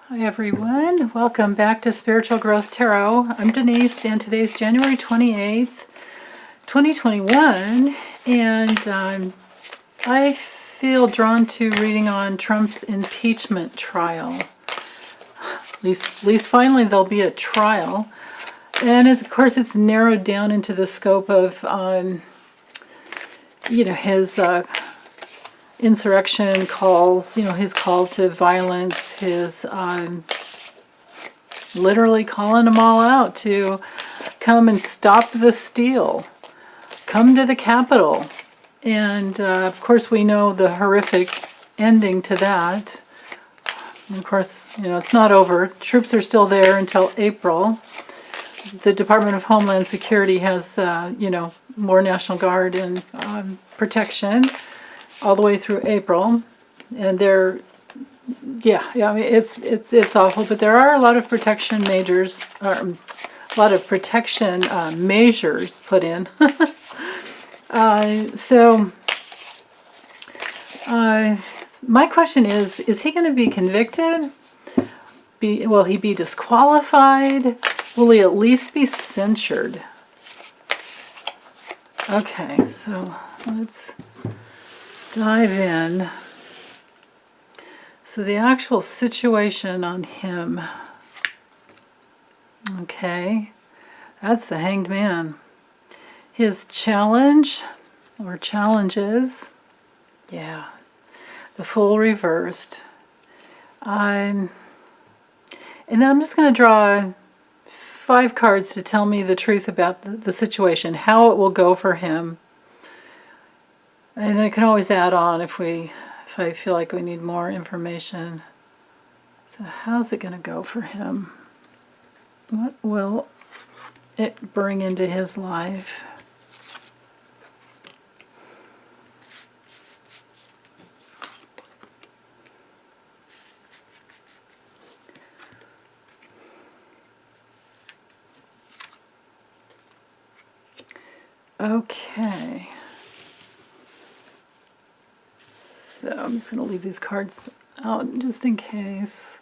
Hi everyone, welcome back to Spiritual Growth Tarot. I'm Denise and today's January 28th, 2021, and I feel drawn to reading on Trump's impeachment trial. At least finally there'll be a trial. And of course it's narrowed down into the scope of, his insurrection calls, his call to violence, his literally calling them all out to come and stop the steal, come to the Capitol. And of course we know the horrific ending to that. And of course, it's not over. Troops are still there until April. The Department of Homeland Security has, more National Guard and protection all the way through April, and they're, I mean, it's awful, but there are a lot of protection measures, measures put in. My question is he going to be convicted? Will he be disqualified? Will he at least be censured? Okay, so let's dive in. So the actual situation on him. Okay, that's the Hanged Man. His challenge, or challenges, the Fool reversed. And then I'm just going to draw 5 cards to tell me the truth about the situation, how it will go for him. And then I can always add on if I feel like we need more information. So how's it going to go for him? What will it bring into his life? Okay. So I'm just going to leave these cards out just in case.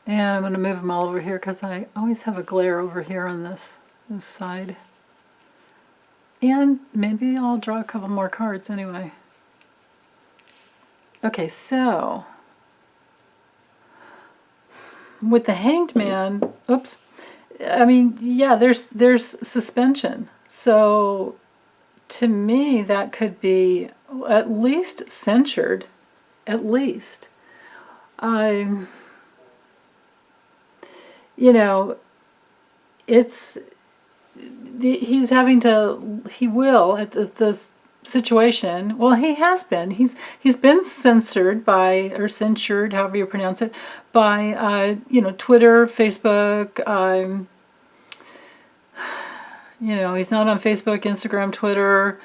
And I'm going to move them all over here because I always have a glare over here on this side. And maybe I'll draw a couple more cards anyway. Okay, so with the Hanged Man, oops. I mean, there's suspension. So to me, that could be at least censured, at least. He will at the situation. Well, he has been. He's been censored by, or censured, however you pronounce it, by Twitter, Facebook. He's not on Facebook, Instagram, Twitter.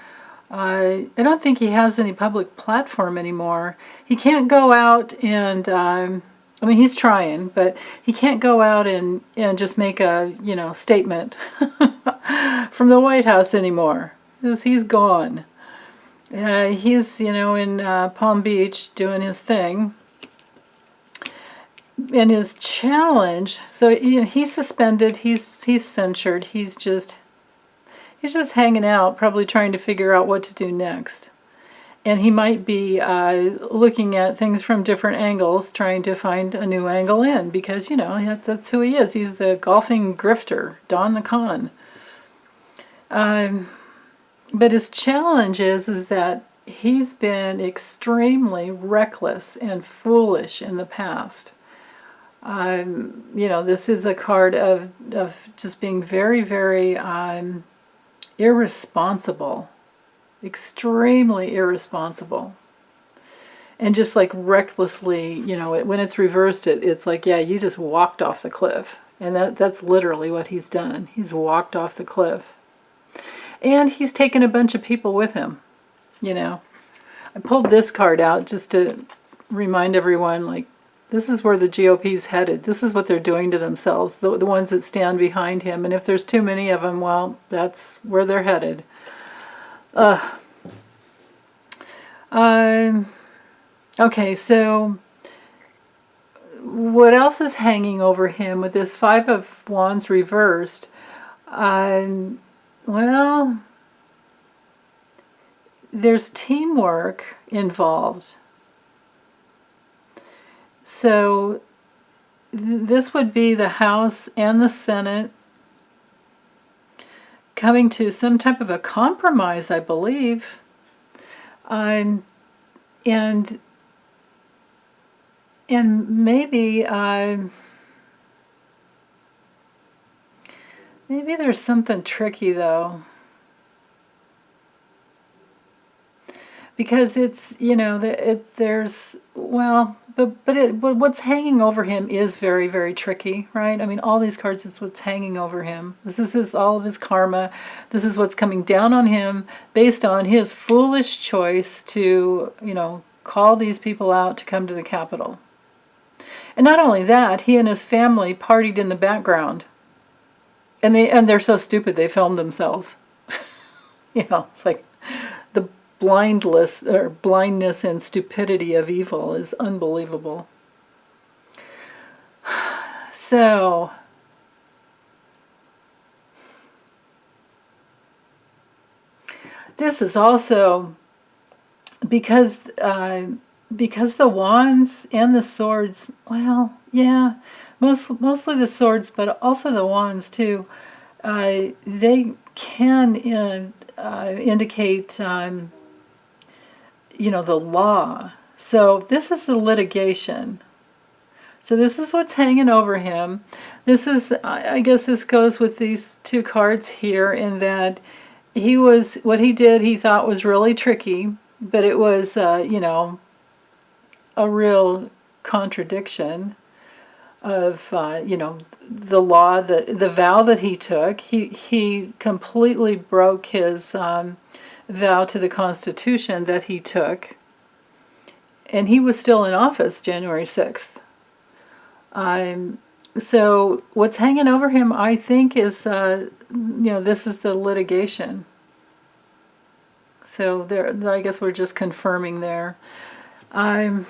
I don't think he has any public platform anymore. He can't go out and, he's trying, but he can't go out and just make a, statement from the White House anymore. Because he's gone. He's, in Palm Beach doing his thing. And his challenge, so he's suspended, he's censured, he's just hanging out, probably trying to figure out what to do next. And he might be looking at things from different angles, trying to find a new angle in, because, that's who he is. He's the golfing grifter, Don the Con. But his challenge is that he's been extremely reckless and foolish in the past. This is a card of just being very, very irresponsible, extremely irresponsible, and just like recklessly, when it's reversed, it's like, you just walked off the cliff, and that's literally what he's done. He's walked off the cliff, and he's taken a bunch of people with him. I pulled this card out just to remind everyone, like, this is where the GOP's headed. This is what they're doing to themselves, the ones that stand behind him. And if there's too many of them, well, that's where they're headed. Okay, so what else is hanging over him with this Five of Wands reversed? Well, there's teamwork involved. So this would be the House and the Senate coming to some type of a compromise, I believe. And maybe maybe there's something tricky though, because it's, you know, there's, well, but what's hanging over him is very, very tricky, right? I mean, all these cards is what's hanging over him. This is all of his karma. This is what's coming down on him based on his foolish choice to, you know, call these people out to come to the Capitol. And not only that, he and his family partied in the background. And they're so stupid they filmed themselves. You know, it's like the blindness and stupidity of evil is unbelievable. So this is also because the wands and the swords, well, yeah, mostly the swords, but also the wands too, they can indicate, you know, the law. So this is the litigation. So this is what's hanging over him. This is, I guess this goes with these two cards here, in that what he did he thought was really tricky, but it was, you know, a real contradiction of, you know, the law, the vow that he took. He completely broke his vow to the Constitution that he took, and he was still in office January 6th. So what's hanging over him, I think, is, you know, this is the litigation. So there, I guess we're just confirming there. The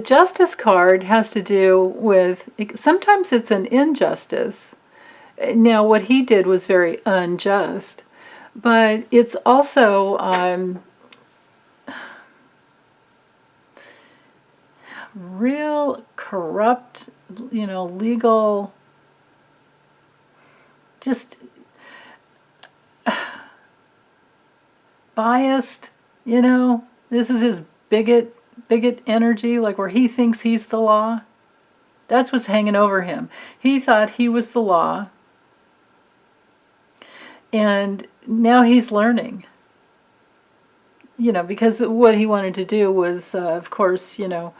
Justice card has to do with, sometimes it's an injustice. Now, what he did was very unjust, but it's also real corrupt, you know, legal, just biased, you know. This is his bigot energy, like where he thinks he's the law. That's what's hanging over him. He thought he was the law, and now he's learning, you know, because what he wanted to do was, of course, you know,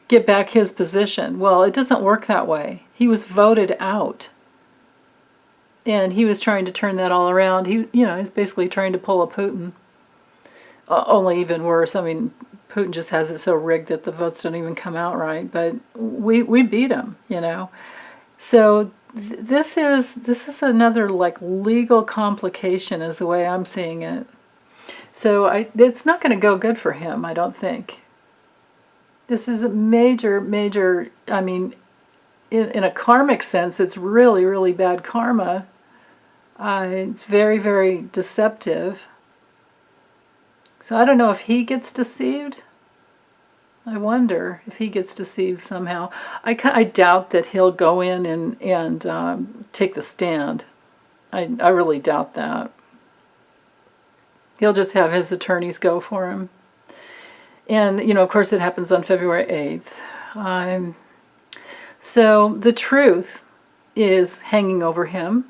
get back his position. Well, it doesn't work that way. He was voted out, and he was trying to turn that all around. He, you know, he's basically trying to pull a Putin, only even worse. I mean, Putin just has it so rigged that the votes don't even come out right, but we beat him, you know. So this is another, like, legal complication is the way I'm seeing it. So it's not going to go good for him, I don't think. This is a major, I mean, in a karmic sense, it's really, really bad karma. It's very, very deceptive. So I don't know if he gets deceived. I wonder if he gets deceived somehow. I doubt that he'll go in and take the stand. I really doubt that. He'll just have his attorneys go for him. And, you know, of course it happens on February 8th. So the truth is hanging over him.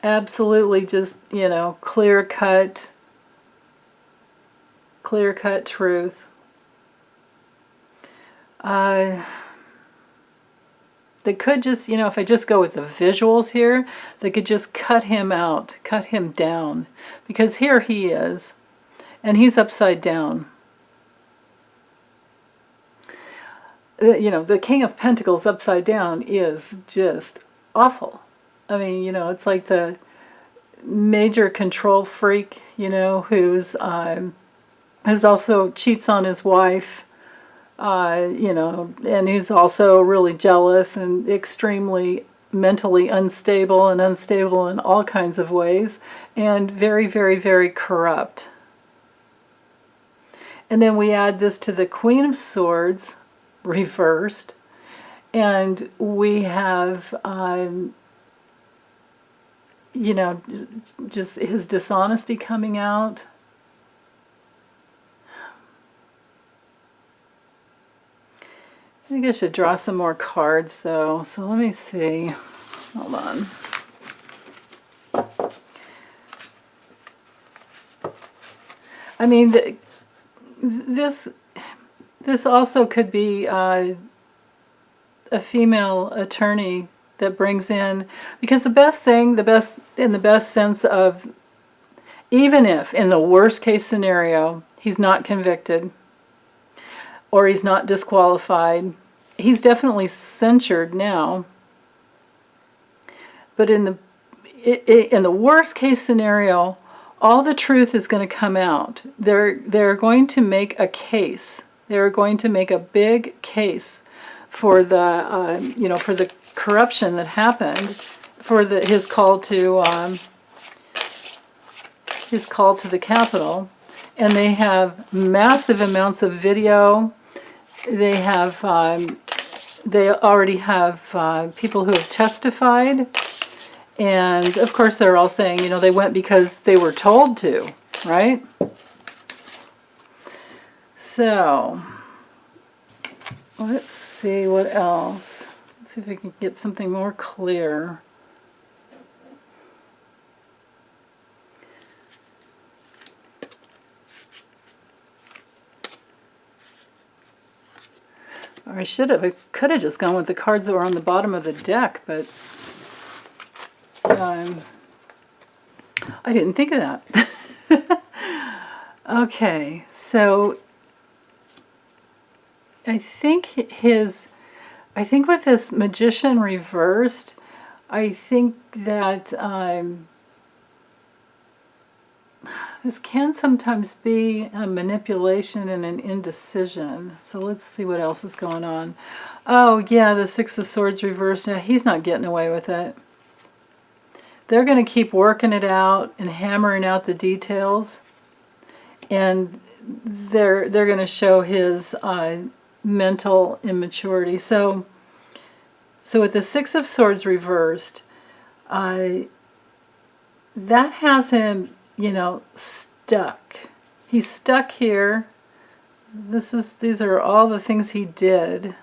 Absolutely just, you know, clear-cut truth. They could just, you know, if I just go with the visuals here, they could just cut him out, cut him down. Because here he is, and he's upside down. You know, the King of Pentacles upside down is just awful. I mean, you know, it's like the major control freak, you know, who's also cheats on his wife. you know, and he's also really jealous and extremely mentally unstable and unstable in all kinds of ways, and very, very, very corrupt. And then we add this to the Queen of Swords reversed, and we have, you know, just his dishonesty coming out. I think I should draw some more cards, though. So let me see. Hold on. I mean, this also could be a female attorney that brings in, because the best thing, in the best sense of, even if in the worst case scenario he's not convicted or he's not disqualified, he's definitely censured now. But in the worst case scenario, all the truth is going to come out. They're going to make a case. They're going to make a big case for the you know, for the corruption that happened, for his call to the Capitol, and they have massive amounts of video. They have they already have people who have testified. And, of course, they're all saying, you know, they went because they were told to, right? So, let's see what else. Let's see if we can get something more clear. Or I could have just gone with the cards that were on the bottom of the deck, but I didn't think of that. Okay, so I think with this Magician reversed, I think that this can sometimes be a manipulation and an indecision. So let's see what else is going on. Oh yeah, the Six of Swords reversed. Now he's not getting away with it. They're going to keep working it out and hammering out the details, and they're going to show his mental immaturity. So with the Six of Swords reversed, that has him, you know, stuck. He's stuck here. These are all the things he did,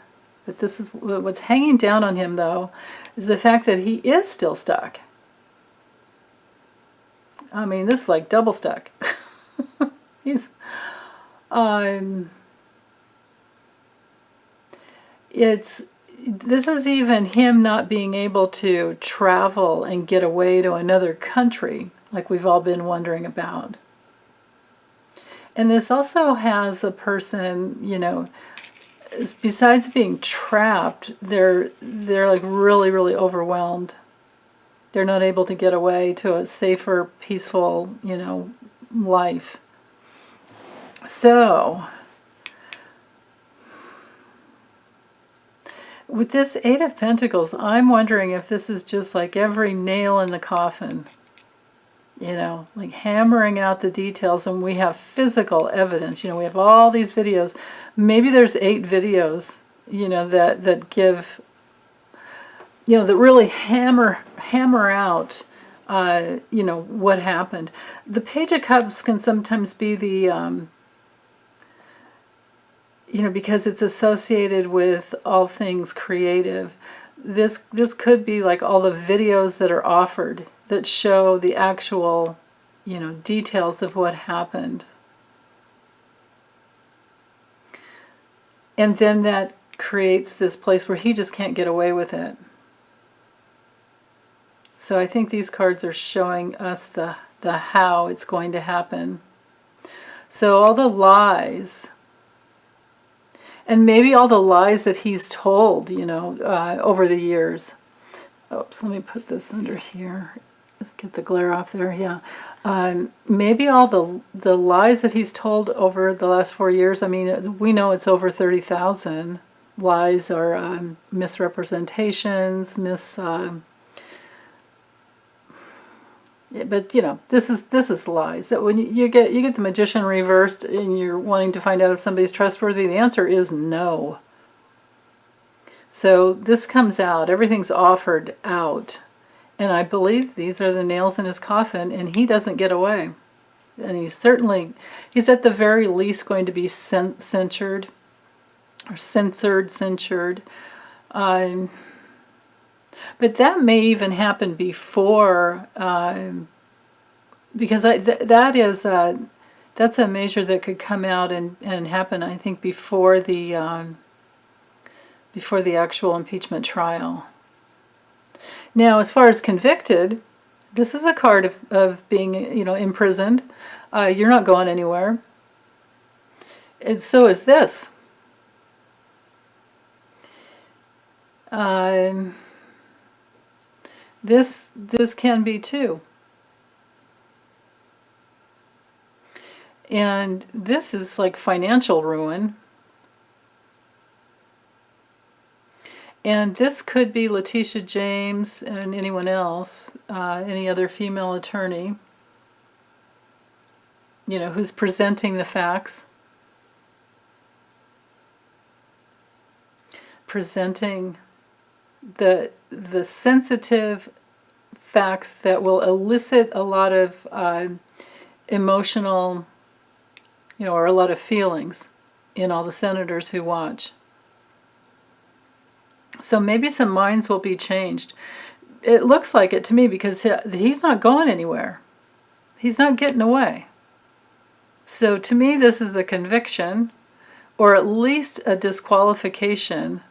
but this is what's hanging down on him, though, is the fact that he is still stuck. I mean, this is like double stuck. He's, this is even him not being able to travel and get away to another country, like we've all been wondering about. And this also has a person, you know, besides being trapped, they're like really, really overwhelmed. They're not able to get away to a safer, peaceful, you know, life. So, with this Eight of Pentacles, I'm wondering if this is just like every nail in the coffin. You know, like hammering out the details, and we have physical evidence. You know, we have all these videos. Maybe there's 8 videos, you know, that give, you know, that really hammer out, you know, what happened. The Page of Cups can sometimes be the, you know, because it's associated with all things creative. This could be like all the videos that are offered that show the actual, you know, details of what happened. And then that creates this place where he just can't get away with it. So I think these cards are showing us the how it's going to happen. So all the lies, and maybe all the lies that he's told, you know, over the years. Oops, let me put this under here. get the glare off there, yeah. Maybe all the lies that he's told over the last 4 years, I mean, we know it's over 30,000 lies or misrepresentations, but you know, this is lies. That when you get the magician reversed and you're wanting to find out if somebody's trustworthy, the answer is no. So this comes out, everything's offered out. And I believe these are the nails in his coffin, and he doesn't get away. And he's at the very least going to be censured. But that may even happen before, because that's a measure that could come out and happen, I think, before the actual impeachment trial. Now, as far as convicted, this is a card of being, imprisoned. You're not going anywhere. And so is this. This can be too. And this is like financial ruin. And this could be Letitia James and anyone else, any other female attorney, who's presenting the facts, presenting the sensitive facts that will elicit a lot of emotional, or a lot of feelings in all the senators who watch. So maybe some minds will be changed. It looks like it to me because he's not going anywhere. He's not getting away. So to me, this is a conviction, or at least a disqualification.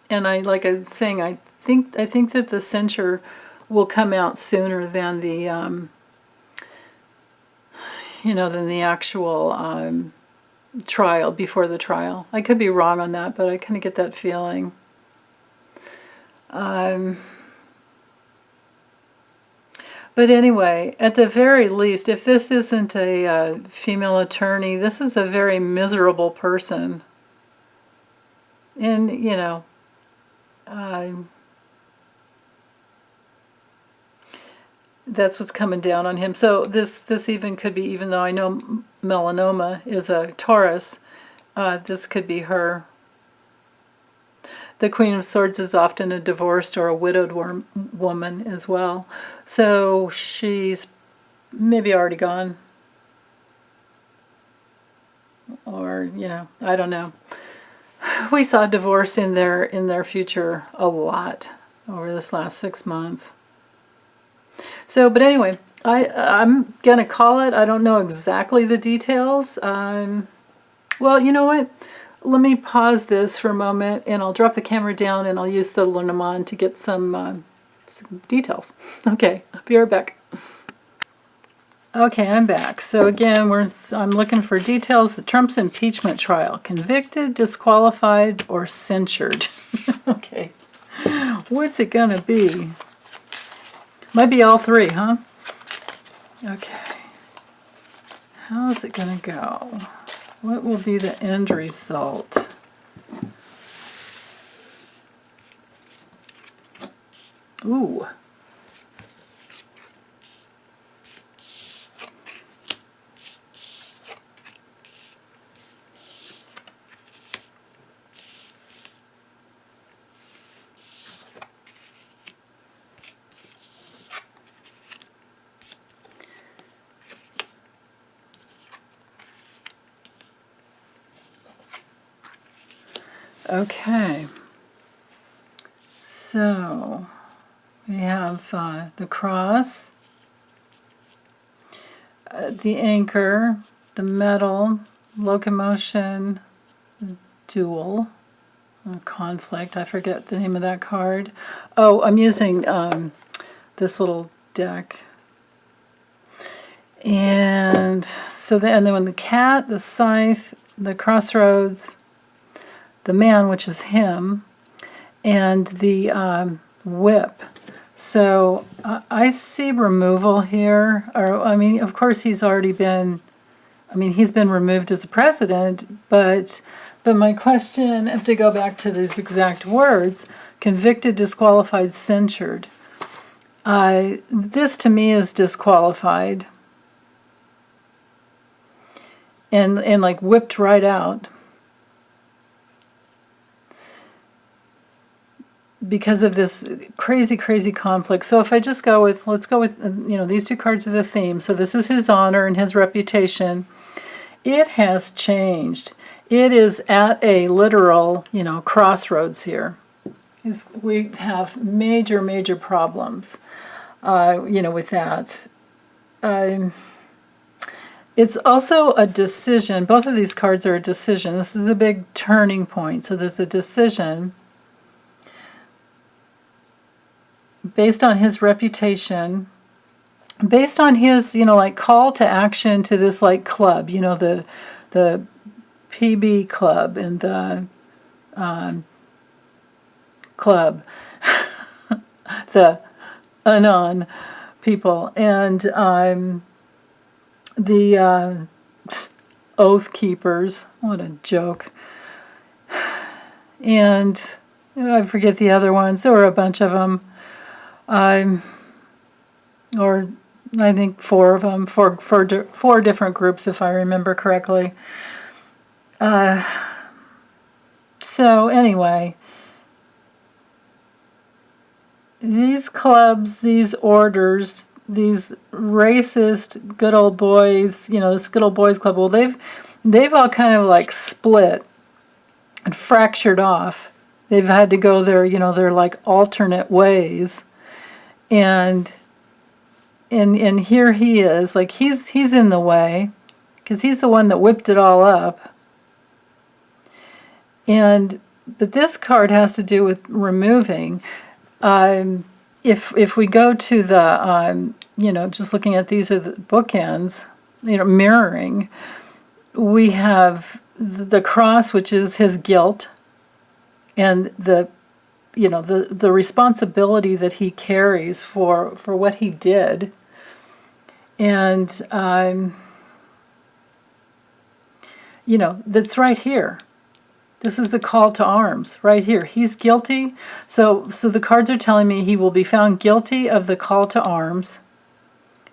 And like I'm saying, I think that the censure will come out sooner than the, than the actual trial, before the trial. I could be wrong on that, but I kind of get that feeling. But anyway, at the very least, if this isn't a female attorney, this is a very miserable person. And, that's what's coming down on him. So this even could be, even though I know melanoma is a Taurus, this could be her. The Queen of Swords is often a divorced or a widowed woman as well. So she's maybe already gone. Or, I don't know. We saw divorce in their future a lot over this last 6 months. So, but anyway, I'm going to call it. I don't know exactly the details. Well, you know what? Let me pause this for a moment, and I'll drop the camera down, and I'll use the Lenormand to get some details. Okay, I'll be right back. Okay, I'm back. So again, I'm looking for details. The Trump's impeachment trial: convicted, disqualified, or censured. Okay, what's it gonna be? Might be all three, huh? Okay, how's it gonna go? What will be the end result? Ooh. Okay, so we have the cross, the anchor, the metal, locomotion, duel, conflict. I forget the name of that card. Oh, I'm using this little deck. And so and then when the cat, the scythe, the crossroads, the man, which is him, and the whip. So I see removal here. Or I mean, of course, he's already been. I mean, he's been removed as a president, but my question, I have to go back to these exact words: convicted, disqualified, censured. This to me is disqualified and like whipped right out because of this crazy conflict. So if I just go with, let's go with, these two cards are the theme. So this is his honor and his reputation. It has changed. It is at a literal, crossroads here. We have major problems, with that. It's also a decision. Both of these cards are a decision. This is a big turning point. So there's a decision based on his reputation, based on his, like call to action to this like club, the PB club and the club, the Anon people, and the Oath Keepers. What a joke. And I forget the other ones. There were a bunch of them. Or I think 4 of them, four different groups, if I remember correctly. So anyway, these clubs, these orders, these racist good old boys, this good old boys club, well, they've all kind of like split and fractured off. They've had to go their like alternate ways. And here he is, like he's in the way, because he's the one that whipped it all up. But this card has to do with removing. If we go to the just looking at these are the bookends, mirroring, we have the cross, which is his guilt, and the responsibility that he carries for what he did. And, that's right here. This is the call to arms right here. He's guilty. So the cards are telling me he will be found guilty of the call to arms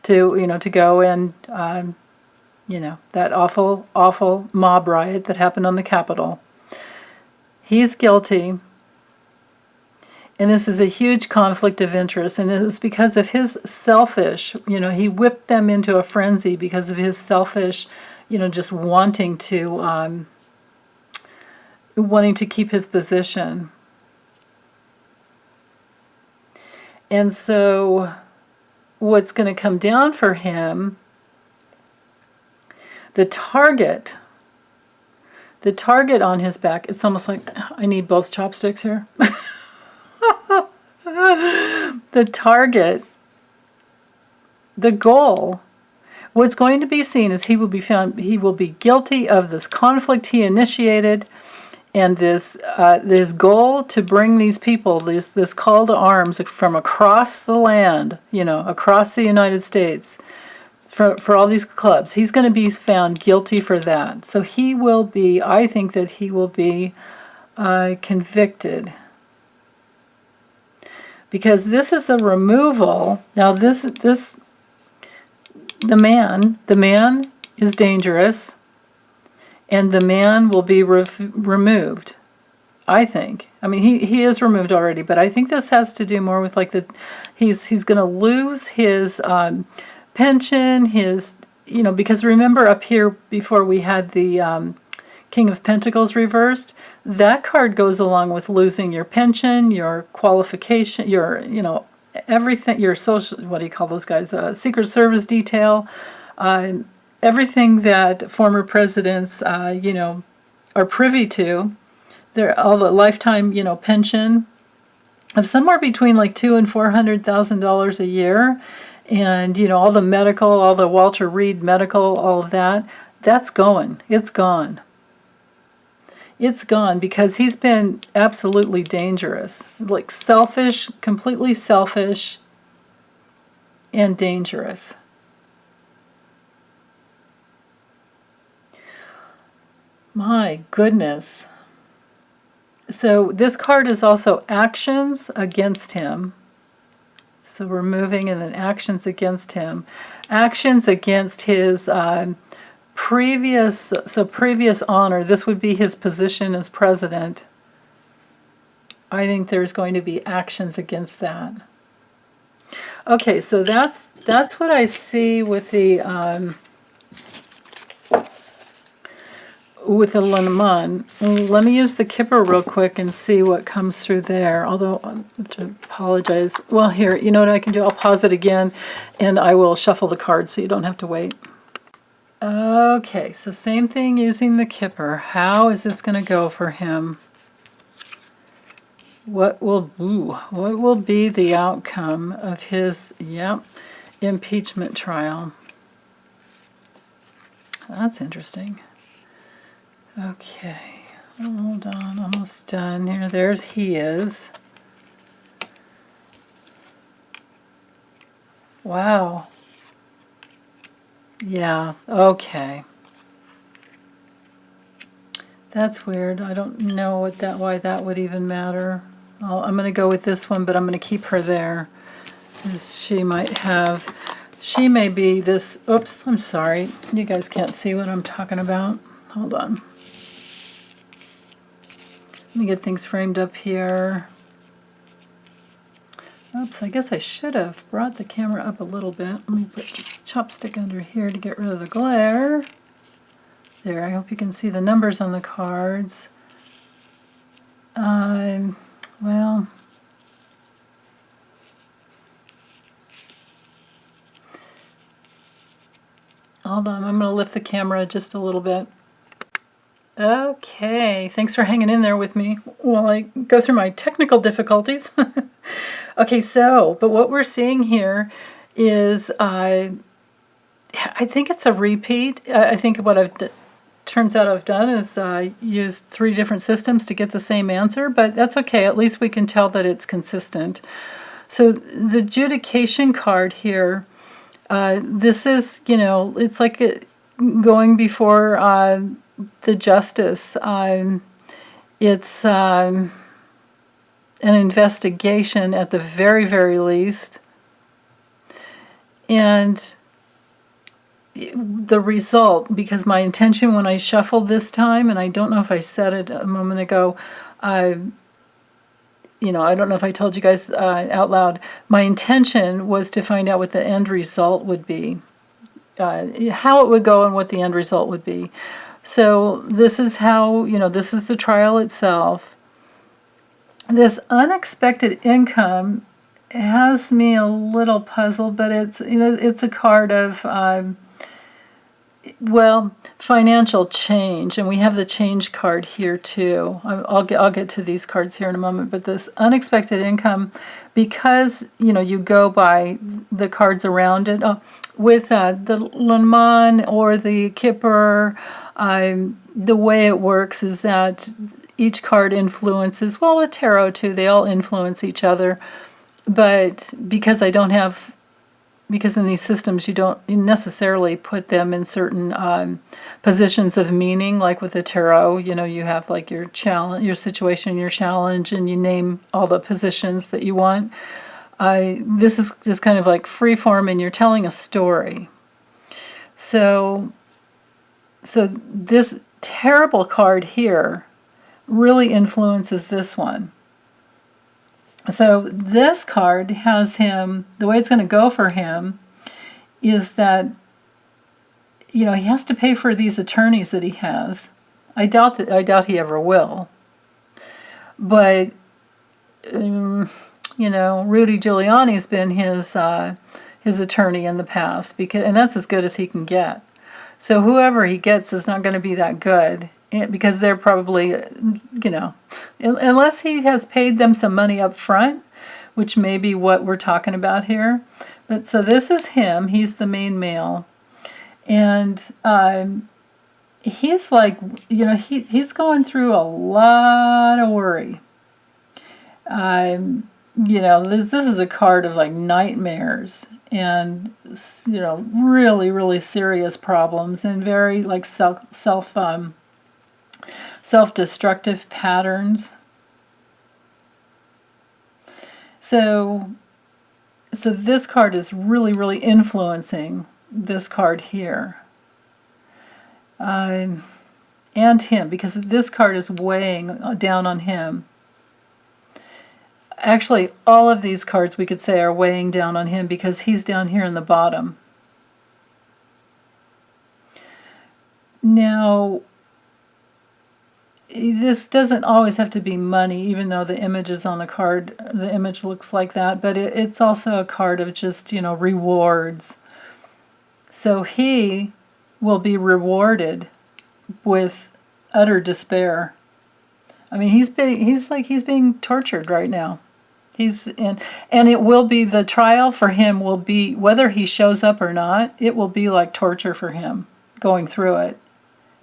to go and, that awful mob riot that happened on the Capitol. He's guilty. And this is a huge conflict of interest, and it was because of his selfish, he whipped them into a frenzy because of his selfish, just wanting to keep his position. And so what's going to come down for him, the target on his back, it's almost like I need both chopsticks here. The target, the goal, what's going to be seen is he will be guilty of this conflict he initiated, and this goal to bring these people, this call to arms from across the land, across the United States, for all these clubs. He's going to be found guilty for that. So I think that he will be convicted. Because this is a removal. Now the man is dangerous, and the man will be removed, I think. I mean, he is removed already, but I think this has to do more with like he's going to lose his pension, his, because remember up here before we had the King of Pentacles reversed, that card goes along with losing your pension, your qualification, your, everything, your social, what do you call those guys, Secret Service detail, everything that former presidents, are privy to, all the lifetime, pension of somewhere between like $200,000 and $400,000 a year, and, all the medical, all the Walter Reed medical, all of that, that's going, it's gone. It's gone because he's been absolutely dangerous. Like selfish, completely selfish and dangerous. My goodness. So this card is also actions against him. So removing and then actions against him. Actions against his previous honor. This would be his position as president. I think there's going to be actions against that. Okay, so that's what I see with the Lenormand. Let me use the Kipper real quick and see what comes through there. Although I have to apologize. Well, here, you know what I can do? I'll pause it again, and I will shuffle the cards so you don't have to wait. Okay, so same thing using the Kipper. How is this going to go for him? What will be the outcome of his impeachment trial? That's interesting. Okay, hold on, almost done here. There he is. Wow. Yeah, okay. That's weird. I don't know why that would even matter. I'm going to go with this one, but I'm going to keep her there. She may be this, oops, I'm sorry. You guys can't see what I'm talking about. Hold on. Let me get things framed up here. Oops, I guess I should have brought the camera up a little bit. Let me put this chopstick under here to get rid of the glare. There, I hope you can see the numbers on the cards. Well, hold on, I'm going to lift the camera just a little bit. Okay, thanks for hanging in there with me while I go through my technical difficulties. Okay, but what we're seeing here is, I think it's a repeat. I think what turns out I've done is used 3 different systems to get the same answer, but that's okay. At least we can tell that it's consistent. So the adjudication card here, this is, it's like going before the justice. It's an investigation at the very, very least. And the result, because my intention when I shuffled this time, and I don't know if I said it a moment ago, I don't know if I told you guys out loud, my intention was to find out what the end result would be, how it would go and what the end result would be. So this is how, this is the trial itself. This unexpected income has me a little puzzled, but it's a card of, financial change, and we have the change card here too. I'll get to these cards here in a moment, but this unexpected income, because you go by the cards around it, with the Lenormand or the Kipper, the way it works is that each card influences, well, with tarot too, they all influence each other, but because in these systems you don't necessarily put them in certain positions of meaning, like with the tarot, you have like your challenge, your situation, your challenge, and you name all the positions that you want. This is just kind of like free form, and you're telling a story. So this terrible card here really influences this one. So this card has him, the way it's going to go for him is that, he has to pay for these attorneys that he has. I doubt he ever will. But, Rudy Giuliani's been his attorney in the past, and that's as good as he can get. So whoever he gets is not going to be that good, because they're probably, unless he has paid them some money up front, which may be what we're talking about here. But so this is him. He's the main male. And he's like, he's going through a lot of worry. This is a card of like nightmares and, really, really serious problems and very like self-destructive patterns. So this card is really, really influencing this card here. And him, because this card is weighing down on him. Actually, all of these cards we could say are weighing down on him because he's down here in the bottom. Now, this doesn't always have to be money, even though the image is on the card. The image looks like that, but it's also a card of just, rewards. So he will be rewarded with utter despair. I mean, he's being tortured right now. And it will be, the trial for him will be, whether he shows up or not, it will be like torture for him going through it.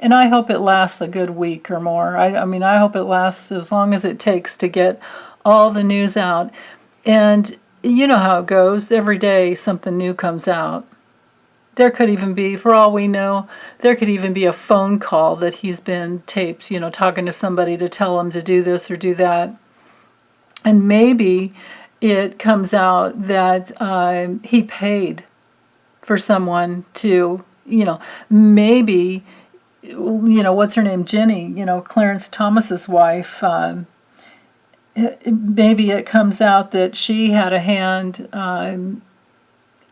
And I hope it lasts a good week or more. I hope it lasts as long as it takes to get all the news out. And you know how it goes. Every day something new comes out. There could even be, for all we know, there could even be a phone call that he's been taped, talking to somebody to tell him to do this or do that. And maybe it comes out that he paid for someone to, maybe, what's her name, Jenny, Clarence Thomas's wife. Maybe it comes out that she had a hand.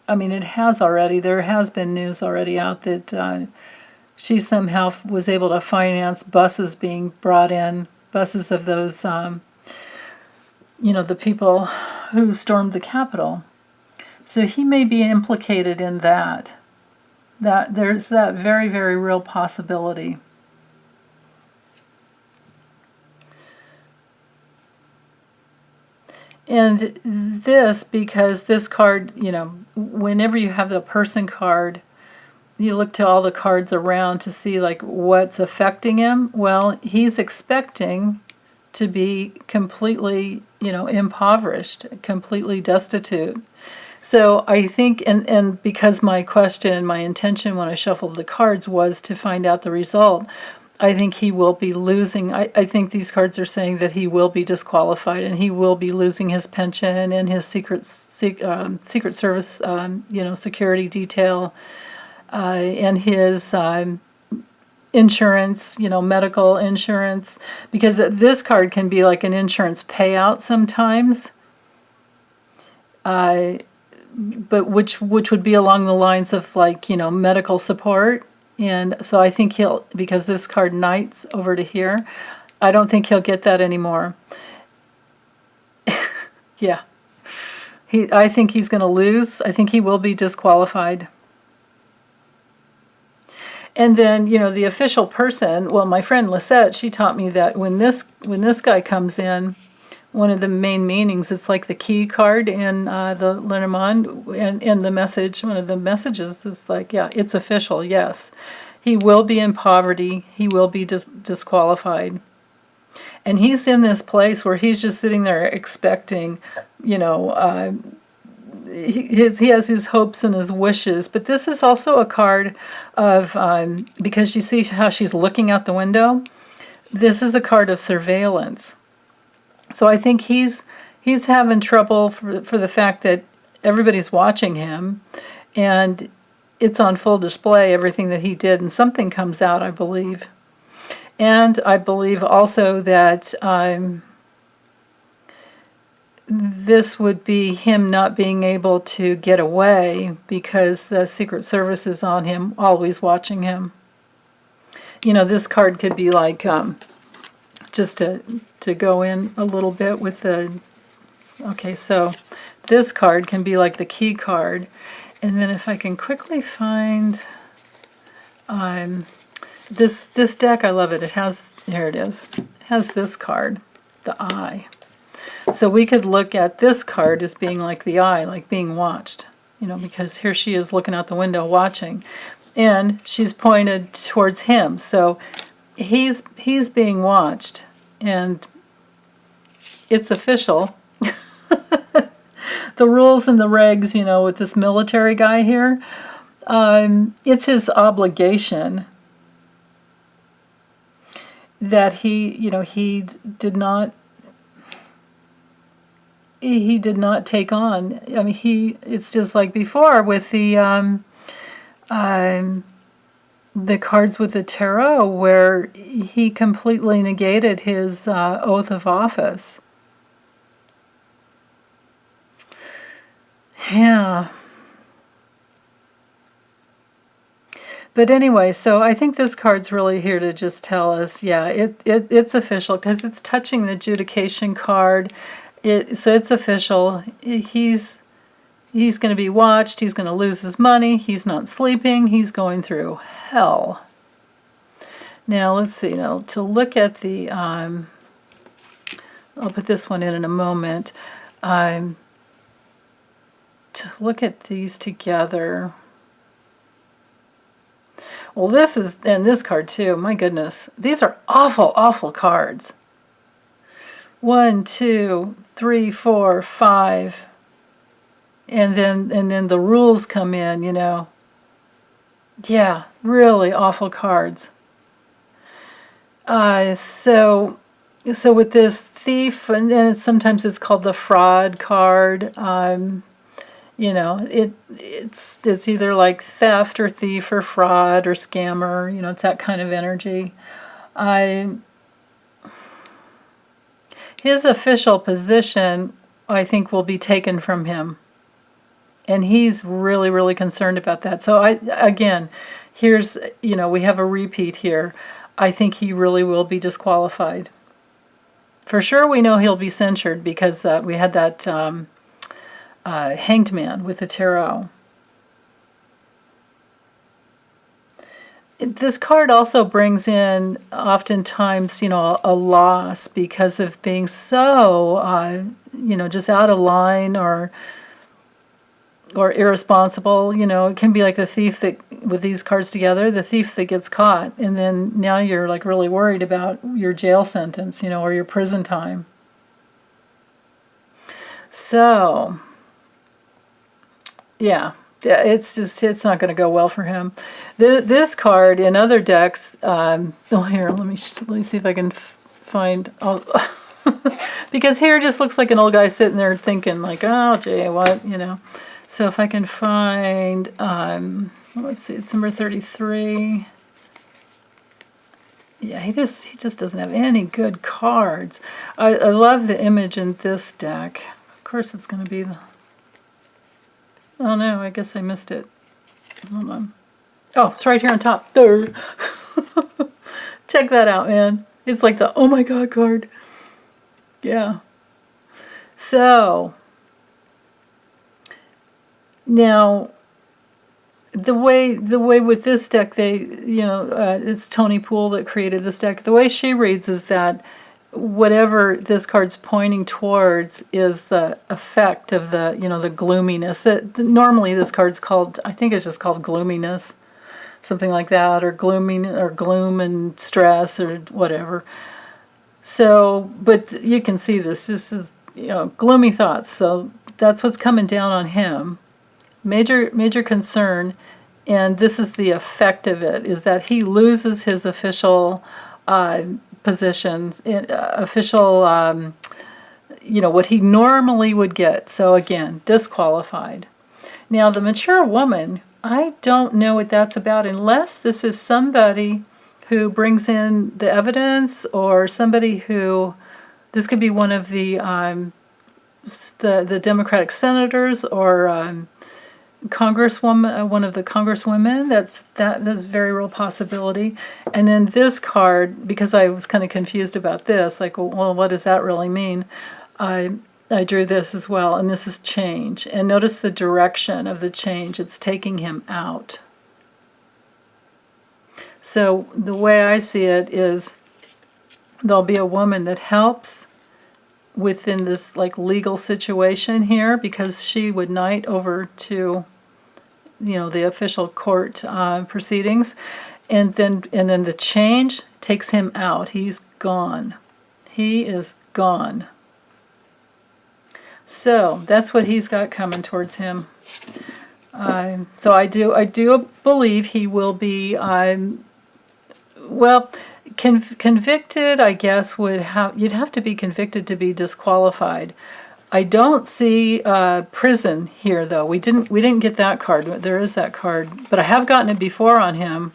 It has already. There has been news already out that she somehow was able to finance buses being brought in, buses of those, the people who stormed the Capitol. So he may be implicated in that. That there's that very, very real possibility. And this, because this card, whenever you have the person card, you look to all the cards around to see like what's affecting him. Well, he's expecting to be completely, impoverished, completely destitute. So I think, and because my intention when I shuffled the cards was to find out the result, I think he will be losing. I think these cards are saying that he will be disqualified and he will be losing his pension and his Secret Service, security detail, and his insurance, medical insurance, because this card can be like an insurance payout sometimes. But which would be along the lines of like, medical support. And so I think because this card knights over to here, I don't think he'll get that anymore. Yeah. I think he's going to lose. I think he will be disqualified. And then, the official person, well, my friend Lisette, she taught me that when this guy comes in, one of the main meanings, it's like the key card in the Lenormand, and the message, one of the messages is like, yeah, it's official, yes. He will be in poverty. He will be disqualified. And he's in this place where he's just sitting there expecting, he has his hopes and his wishes. But this is also a card of, because you see how she's looking out the window, this is a card of surveillance. So I think he's having trouble for the fact that everybody's watching him, and it's on full display, everything that he did, and something comes out, I believe. And I believe also that this would be him not being able to get away because the Secret Service is on him, always watching him. This card could be like... just to go in a little bit with the, okay, so this card can be like the key card. And then if I can quickly find this deck, I love it. It has, here it is. It has this card, the eye. So we could look at this card as being like the eye, like being watched, because here she is looking out the window watching. and she's pointed towards him. So he's being watched, and it's official. The rules and the regs, you know, with this military guy here, it's his obligation that he, you know, he did not take on. I mean, it's just like before with the cards with the tarot, where he completely negated his oath of office. Yeah. But anyway, so I think this card's really here to just tell us, yeah, it's official, because it's touching the adjudication card. So it's official. He's going to be watched. He's going to lose his money. He's not sleeping. He's going through hell. Now, let's see. Now, to look at the, I'll put this one in a moment. To look at these together. Well, this is, and this card too, my goodness. These are awful, awful cards. 1, 2, 3, 4, 5. And then the rules come in, you know. Yeah, really awful cards. So with this thief, and sometimes it's called the fraud card. You know, it's either like theft or thief or fraud or scammer. You know, it's that kind of energy. His official position, I think, will be taken from him. And he's really, really concerned about that. So again, here's, you know, we have a repeat here. I think he really will be disqualified. For sure, we know he'll be censured because we had that hanged man with the tarot. This card also brings in, oftentimes, you know, a loss because of being so, you know, just out of line or irresponsible. You know, it can be like the thief that, with these cards together, the thief that gets caught, and then now you're like really worried about your jail sentence, you know, or your prison time. So, yeah, it's not going to go well for him. This card in other decks, here, let me see if I can find, because here just looks like an old guy sitting there thinking like, oh, gee, what, you know. So if I can find, let's see, it's number 33. Yeah, he just doesn't have any good cards. I love the image in this deck. Of course it's going to be the... Oh no, I guess I missed it. Hold on. Oh, it's right here on top. There. Check that out, man. It's like the oh my god card. Yeah. So, now, the way with this deck, it's Tony Poole that created this deck. The way she reads is that whatever this card's pointing towards is the effect of the, you know, the gloominess. Normally this card's called, I think it's just called gloominess, something like that, or gloom and stress or whatever. So, but you can see this is, you know, gloomy thoughts. So that's what's coming down on him. Major concern, and this is the effect of it, is that he loses his official positions, official, you know, what he normally would get. So again, disqualified. Now the mature woman, I don't know what that's about, unless this is somebody who brings in the evidence, or somebody who, this could be one of the Democratic senators, or Congresswoman, one of the congresswomen. That's a very real possibility. And then this card, because I was kind of confused about this, like, well, what does that really mean? I drew this as well, and this is change. And notice the direction of the change. It's taking him out. So the way I see it is there'll be a woman that helps within this like legal situation here, because she would knight over to the official court proceedings, and then the change takes him out. He's gone. He is gone. So that's what he's got coming towards him. So I do believe he will be, well, convicted. I guess you'd have to be convicted to be disqualified. I don't see prison here though. We didn't get that card. There is that card, but I have gotten it before on him.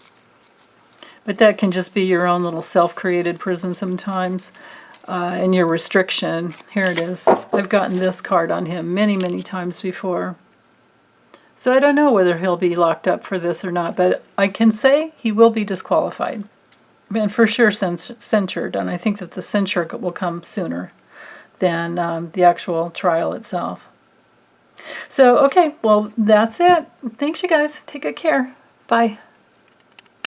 But that can just be your own little self-created prison sometimes, and your restriction. Here it is. I've gotten this card on him many, many times before. So I don't know whether he'll be locked up for this or not, but I can say he will be disqualified. And for sure censured, and I think that the censure will come sooner than the actual trial itself. So, okay, well, that's it. Thanks, you guys. Take good care. Bye.